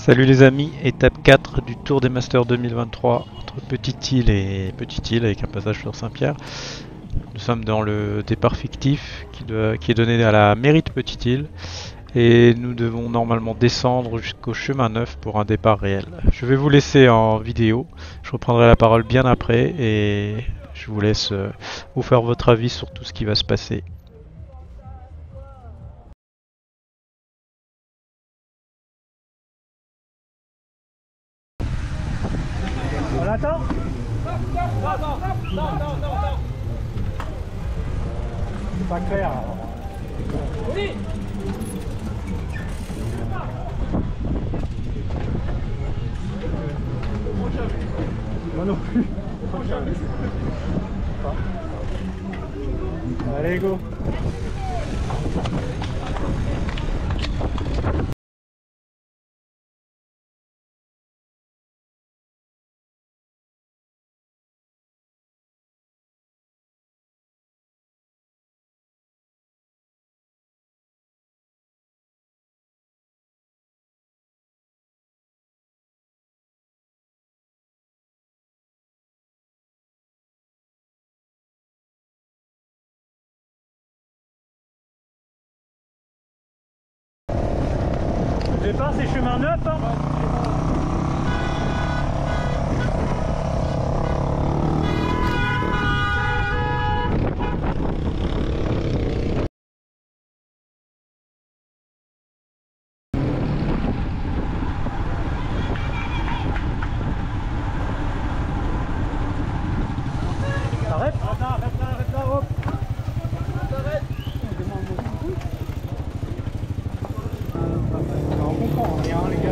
Salut les amis, étape 4 du Tour des Masters 2023 entre Petite-Île et Petite-Île avec un passage sur Saint-Pierre. Nous sommes dans le départ fictif qui est donné à la mairie de Petite-Île et nous devons normalement descendre jusqu'au chemin neuf pour un départ réel. Je vais vous laisser en vidéo, je reprendrai la parole bien après et je vous laisse vous faire votre avis sur tout ce qui va se passer. On attend? Non. C'est pas clair. Oui. Moi non plus. Allez, go. Le départ c'est chemin neuf hein. Arrête. Arrête là, hop. Arrête. On comprend rien les gars.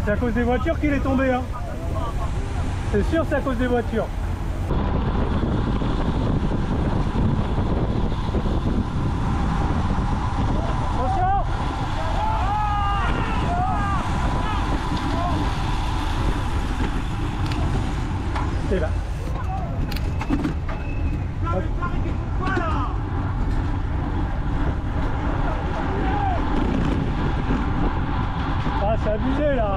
C'est à cause des voitures qu'il est tombé hein. C'est sûr c'est à cause des voitures. Attention. C'est là. Hop. Ah c'est abusé là.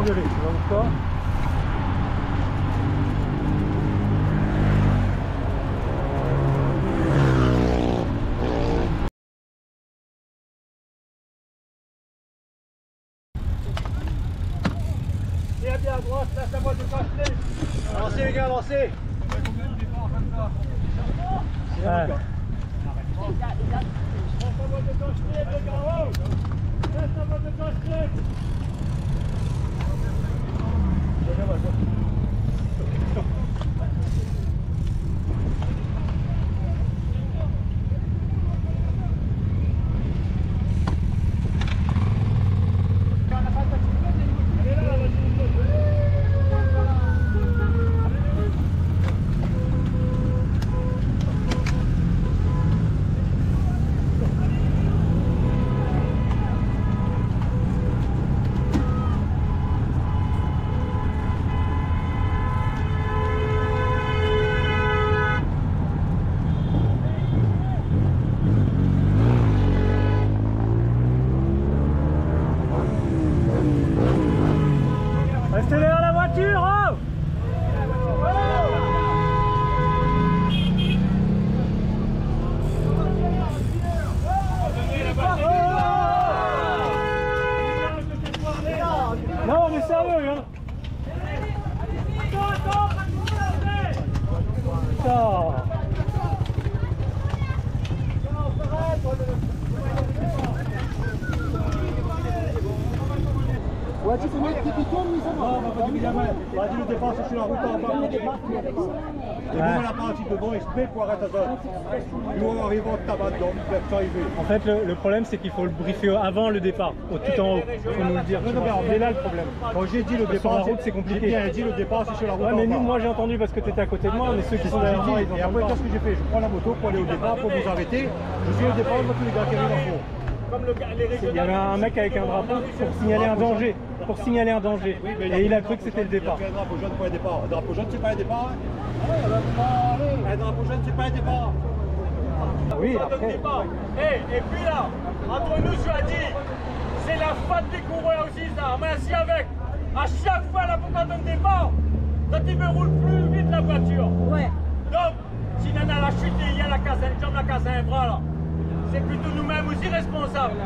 engueuler, tu vois pourquoi? Bien à droite, là ça va dépasser. Avancez les gars, avancez. Ouais. Restez derrière la voiture, oh! Non, on est sérieux, hein! Putain! Ouais, tu peux mettre tes pitons, mais ça va. Non, on va pas du gamin. Vas-y, le départ, c'est sur la route en bas. Et nous, à la partie devant, exprès pour arrêter ça. Nous, on arrive en tabac dedans, ça arriver. En fait, le problème, c'est qu'il faut le briefer avant le départ, tout en haut. Il faut nous le dire. Non, mais là le problème. Quand j'ai dit le départ, sur la route, c'est compliqué. J'ai bien dit le départ, c'est sur la route. Ouais, mais nous, moi, j'ai entendu parce que tu étais à côté de moi, mais ceux qui sont derrière moi, ils ont. Et après, qu'est-ce que j'ai fait? Je prends la moto pour aller au départ, pour vous arrêter. Je suis au départ, je vois tous les gars qui arrivent en fond. Il y avait un mec avec un drapeau pour signaler un danger. Pour signaler un danger. Oui, et il a cru que c'était le départ. Un drapeau jaune pour un départ. Un drapeau jaune, c'est pas un départ. Un drapeau jaune, c'est pas un départ. Oui, après. Et puis là, entre nous, je l'ai dit, c'est la faute des coureurs aussi, ça. Merci avec. À chaque fois, là, pour quand on départ, quand il me roule plus vite la voiture. Ouais. Donc, si Nana la chute, il y a la caserne, une jambe, la caserne, un bras là. C'est plutôt nous-mêmes aussi responsables.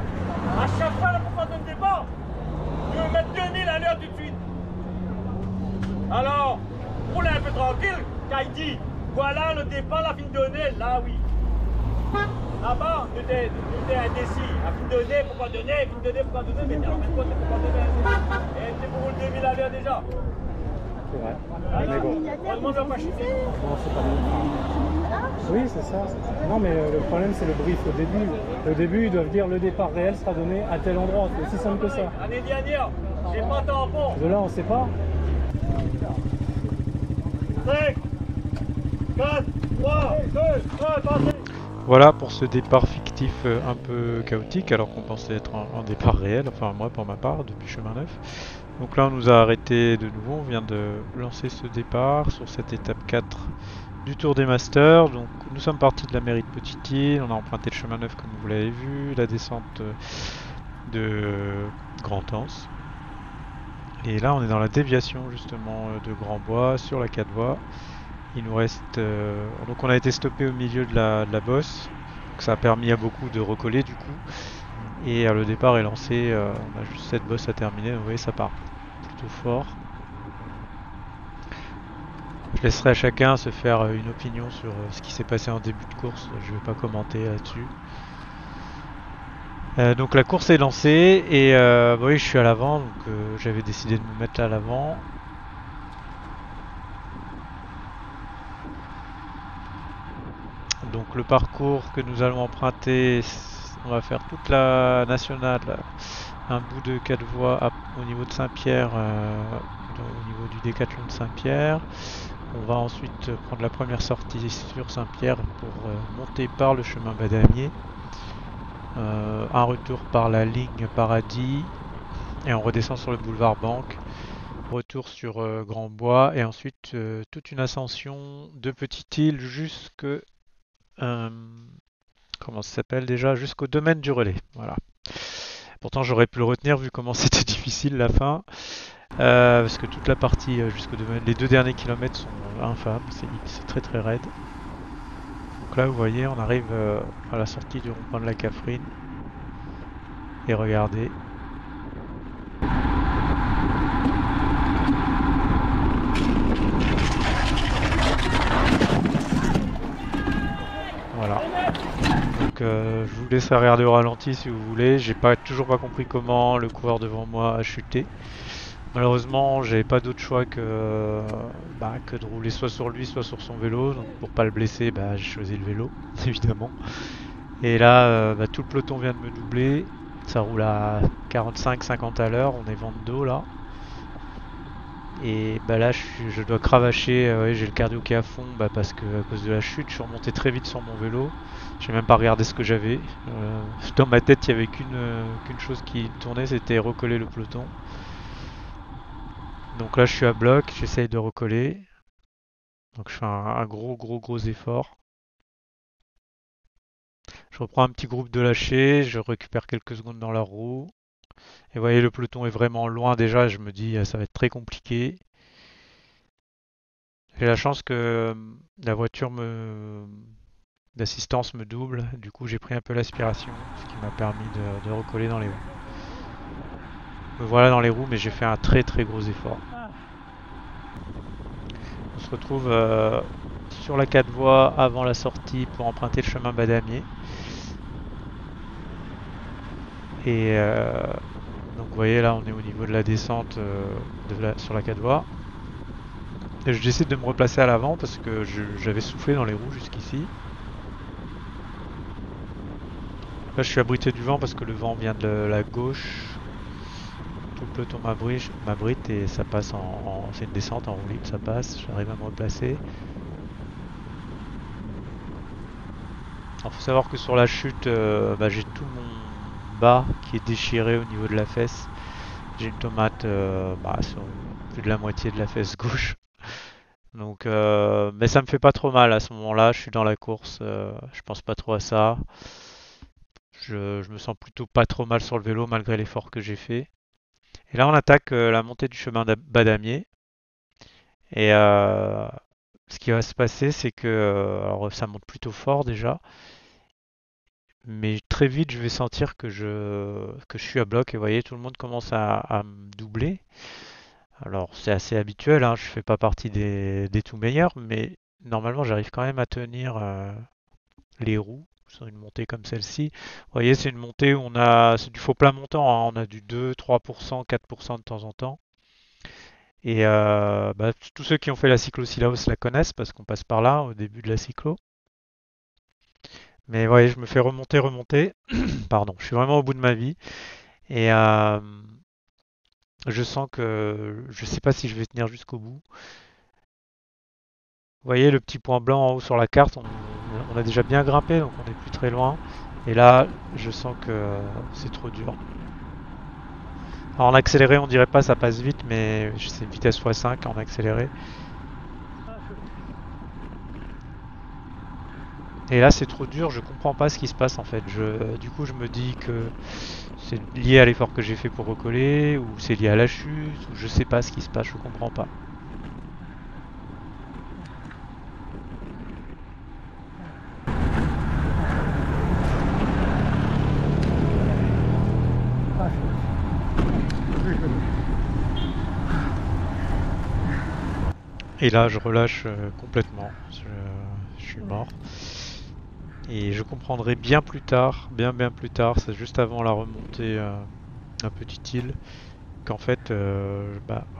À chaque fois, là, pour quand on départ, nous me mettre 2000 à l'heure tout de suite. Alors, roule un peu tranquille, quand il dit, voilà le départ, la fin de donner, là oui. Là-bas, nous étions indécis. La fin de donner, pourquoi donner, fin de donner, pourquoi donner, mais t'as même pas de pourquoi donner. Et tu roules 2000 à l'heure déjà. C'est vrai. Mais bon. On ne va pas chuter. Non, c'est pas bien. Oui, c'est ça. Non, mais le problème, c'est le brief au début. Au début, ils doivent dire le départ réel sera donné à tel endroit. C'est aussi simple que ça. L'année dernière, j'ai pas tampon. De là, on sait pas. 5, 4, 3, 2, 1, passez. Voilà pour ce départ fictif un peu chaotique alors qu'on pensait être en départ réel, enfin moi pour ma part, depuis Chemin Neuf. Donc là on nous a arrêté de nouveau, on vient de lancer ce départ sur cette étape 4 du Tour des Masters. Donc nous sommes partis de la mairie de Petite-Île, on a emprunté le Chemin Neuf comme vous l'avez vu, la descente de Grand-Anse. Et là on est dans la déviation justement de Grand-Bois sur la 4 voies. Il nous reste donc on a été stoppé au milieu de la bosse, donc ça a permis à beaucoup de recoller du coup. Et le départ est lancé, on a juste cette bosse à terminer, vous voyez ça part plutôt fort. Je laisserai à chacun se faire une opinion sur ce qui s'est passé en début de course, je ne vais pas commenter là-dessus. Donc la course est lancée et vous voyez je suis à l'avant, donc j'avais décidé de me mettre là à l'avant. Donc le parcours que nous allons emprunter, on va faire toute la nationale, un bout de 4 voies au niveau de Saint-Pierre, au niveau du décathlon de Saint-Pierre. On va ensuite prendre la première sortie sur Saint-Pierre pour monter par le chemin Badamier. Un retour par la ligne Paradis et on redescend sur le boulevard Banque. Retour sur Grand-Bois et ensuite toute une ascension de Petite-Île jusque comment ça s'appelle déjà, jusqu'au domaine du relais. Voilà. Pourtant j'aurais pu le retenir vu comment c'était difficile la fin. Parce que toute la partie les 2 derniers kilomètres sont infâmes, c'est très très raide. Donc là vous voyez on arrive à la sortie du rond-point de la Cafrine. Et regardez. Voilà. Donc je vous laisse regarder au ralenti si vous voulez. J'ai toujours pas compris comment le coureur devant moi a chuté. Malheureusement, j'avais pas d'autre choix que de rouler soit sur lui, soit sur son vélo. Donc pour pas le blesser, j'ai choisi le vélo, évidemment. Et là, tout le peloton vient de me doubler. Ça roule à 45-50 à l'heure. On est vent de dos là. Et là, je dois cravacher. Ouais, j'ai le cardio qui est à fond parce que à cause de la chute, je suis remonté très vite sur mon vélo. J'ai même pas regardé ce que j'avais. Dans ma tête, il y avait qu'une chose qui tournait, c'était recoller le peloton. Donc là, je suis à bloc, j'essaye de recoller. Donc je fais un gros effort. Je reprends un petit groupe de lâcher, je récupère quelques secondes dans la roue. Et vous voyez, le peloton est vraiment loin déjà, je me dis ça va être très compliqué. J'ai la chance que la voiture d'assistance me double, du coup j'ai pris un peu l'aspiration, ce qui m'a permis de recoller dans les roues. Me voilà dans les roues, mais j'ai fait un très gros effort. On se retrouve sur la 4 voies avant la sortie pour emprunter le chemin Badamier. Et donc vous voyez là on est au niveau de la descente sur la 4 voies. Et je décide de me replacer à l'avant parce que j'avais soufflé dans les roues jusqu'ici. Là je suis abrité du vent parce que le vent vient de la gauche. Tout le peloton m'abrite et ça passe c'est une descente en roue libre, ça passe, j'arrive à me replacer. Il faut savoir que sur la chute, j'ai tout mon bas qui est déchiré au niveau de la fesse. J'ai une tomate sur plus de la moitié de la fesse gauche. Donc, mais ça me fait pas trop mal à ce moment-là. Je suis dans la course, je pense pas trop à ça. Je me sens plutôt pas trop mal sur le vélo malgré l'effort que j'ai fait. Et là, on attaque la montée du chemin Badamier. Et ce qui va se passer, c'est que alors ça monte plutôt fort déjà, mais très vite, je vais sentir que je suis à bloc. Et vous voyez, tout le monde commence à me doubler. Alors, c'est assez habituel, hein, je fais pas partie des tout meilleurs, mais normalement, j'arrive quand même à tenir les roues sur une montée comme celle-ci. Vous voyez, c'est une montée où c'est du faux plat montant, hein, on a du 2, 3%, 4% de temps en temps. Et tous ceux qui ont fait la cyclo-Sillaos la connaissent parce qu'on passe par là au début de la cyclo. Mais vous voyez, je me fais remonter. Pardon, je suis vraiment au bout de ma vie. Et je sens que je sais pas si je vais tenir jusqu'au bout. Vous voyez le petit point blanc en haut sur la carte, on a déjà bien grimpé, donc on n'est plus très loin. Et là, je sens que c'est trop dur. Alors en accéléré, on dirait pas ça passe vite, mais c'est vitesse x5 en accéléré. Et là, c'est trop dur, je comprends pas ce qui se passe en fait. Du coup, je me dis que c'est lié à l'effort que j'ai fait pour recoller, ou c'est lié à la chute, ou je sais pas ce qui se passe, je comprends pas. Et là, je relâche complètement. Je suis mort. Et je comprendrai bien plus tard, bien plus tard, c'est juste avant la remontée à Petite Île, qu'en fait,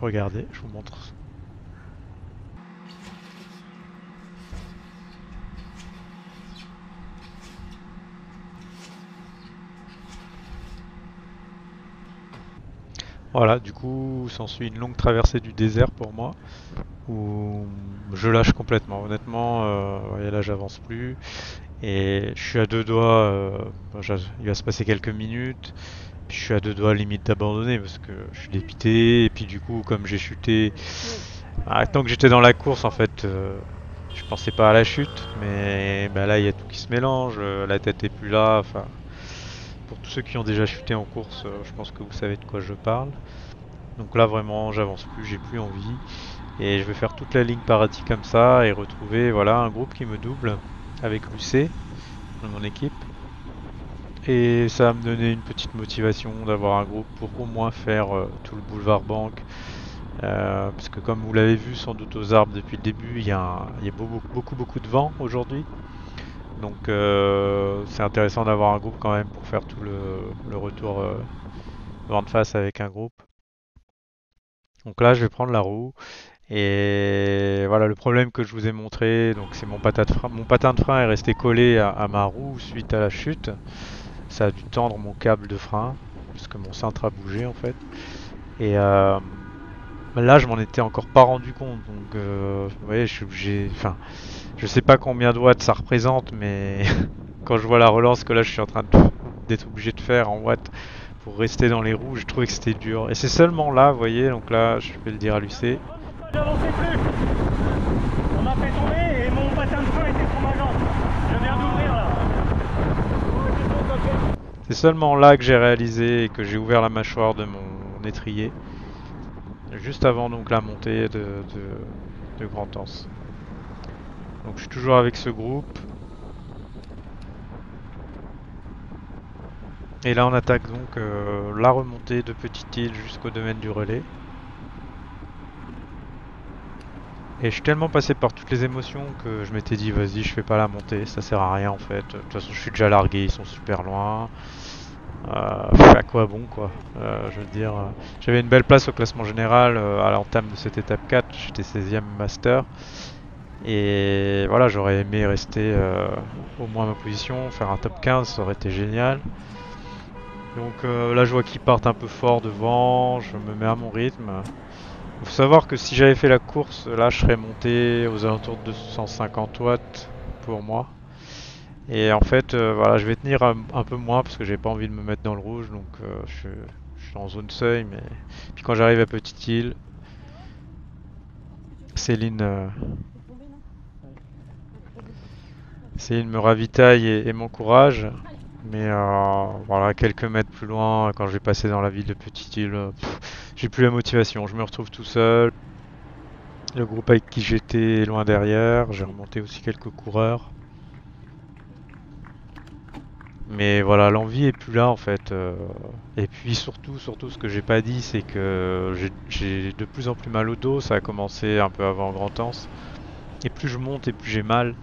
regardez, je vous montre. Voilà, du coup, s'ensuit une longue traversée du désert pour moi, où je lâche complètement. Honnêtement, voyez, là, j'avance plus. Et je suis à deux doigts, il va se passer quelques minutes, puis je suis à deux doigts limite d'abandonner parce que je suis dépité, et puis du coup comme j'ai chuté, tant que j'étais dans la course en fait, je pensais pas à la chute, mais là il y a tout qui se mélange, la tête est plus là, enfin pour tous ceux qui ont déjà chuté en course, je pense que vous savez de quoi je parle. Donc là vraiment j'avance plus, j'ai plus envie. Et je vais faire toute la ligne paradis comme ça et retrouver voilà un groupe qui me double avec l'UC de mon équipe. Et ça va me donner une petite motivation d'avoir un groupe pour au moins faire tout le boulevard Banque. Parce que comme vous l'avez vu sans doute aux arbres depuis le début, il y a beaucoup de vent aujourd'hui. Donc c'est intéressant d'avoir un groupe quand même pour faire tout le retour vent de face avec un groupe. Donc là je vais prendre la roue. Et voilà le problème que je vous ai montré, donc c'est mon patin de frein. Mon patin de frein est resté collé à ma roue suite à la chute. Ça a dû tendre mon câble de frein, puisque mon cintre a bougé en fait. Et là, je m'en étais encore pas rendu compte, donc vous voyez, je suis obligé. Enfin, je sais pas combien de watts ça représente, mais quand je vois la relance que là, je suis en train d'être obligé de faire en watts pour rester dans les roues, je trouvais que c'était dur. Et c'est seulement là, vous voyez, donc là, je vais le dire à Lucé. J'avançais plus. On m'a fait tomber et mon patin de frein était sur ma jambe. Je viens d'ouvrir là. C'est seulement là que j'ai réalisé et que j'ai ouvert la mâchoire de mon étrier. Juste avant donc la montée de Grand Anse. Donc je suis toujours avec ce groupe. Et là on attaque donc la remontée de Petite Île jusqu'au domaine du relais. Et je suis tellement passé par toutes les émotions que je m'étais dit vas-y je fais pas la montée, ça sert à rien en fait. De toute façon je suis déjà largué, ils sont super loin. À quoi bon quoi. Je veux dire, j'avais une belle place au classement général à l'entame de cette étape 4, j'étais 16e master. Et voilà, j'aurais aimé rester au moins à ma position, faire un top 15, ça aurait été génial. Donc là je vois qu'ils partent un peu fort devant, je me mets à mon rythme. Il faut savoir que si j'avais fait la course, là je serais monté aux alentours de 250 watts pour moi. Et en fait, voilà, je vais tenir un peu moins parce que j'ai pas envie de me mettre dans le rouge, donc je suis en zone seuil. Mais puis quand j'arrive à Petite Île, Céline, Céline me ravitaille et m'encourage. Mais voilà, quelques mètres plus loin, quand je vais passer dans la ville de Petite Île, j'ai plus la motivation. Je me retrouve tout seul. Le groupe avec qui j'étais est loin derrière. J'ai remonté aussi quelques coureurs. Mais voilà, l'envie est plus là en fait. Et puis surtout, ce que j'ai pas dit, c'est que j'ai de plus en plus mal au dos. Ça a commencé un peu avant Grand Anse. Et plus je monte et plus j'ai mal.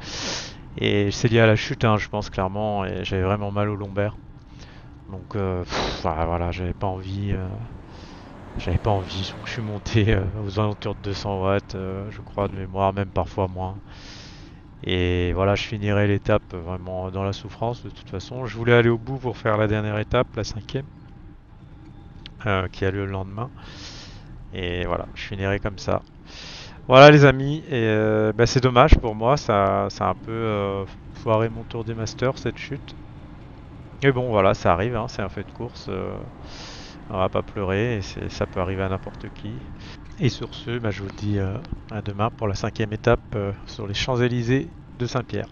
Et c'est lié à la chute, hein, je pense clairement. Et j'avais vraiment mal au lombaire. Donc voilà, j'avais pas envie. J'avais pas envie. Donc je suis monté aux alentours de 200 watts, je crois de mémoire, même parfois moins. Et voilà, je finirai l'étape vraiment dans la souffrance de toute façon. Je voulais aller au bout pour faire la dernière étape, la 5e, qui a lieu le lendemain. Et voilà, je finirai comme ça. Voilà les amis, et bah, c'est dommage pour moi, ça a un peu foiré mon tour des masters cette chute. Mais bon voilà, ça arrive, hein, c'est un fait de course, on va pas pleurer, et ça peut arriver à n'importe qui. Et sur ce, bah, je vous dis à demain pour la 5e étape sur les Champs-Élysées de Saint-Pierre.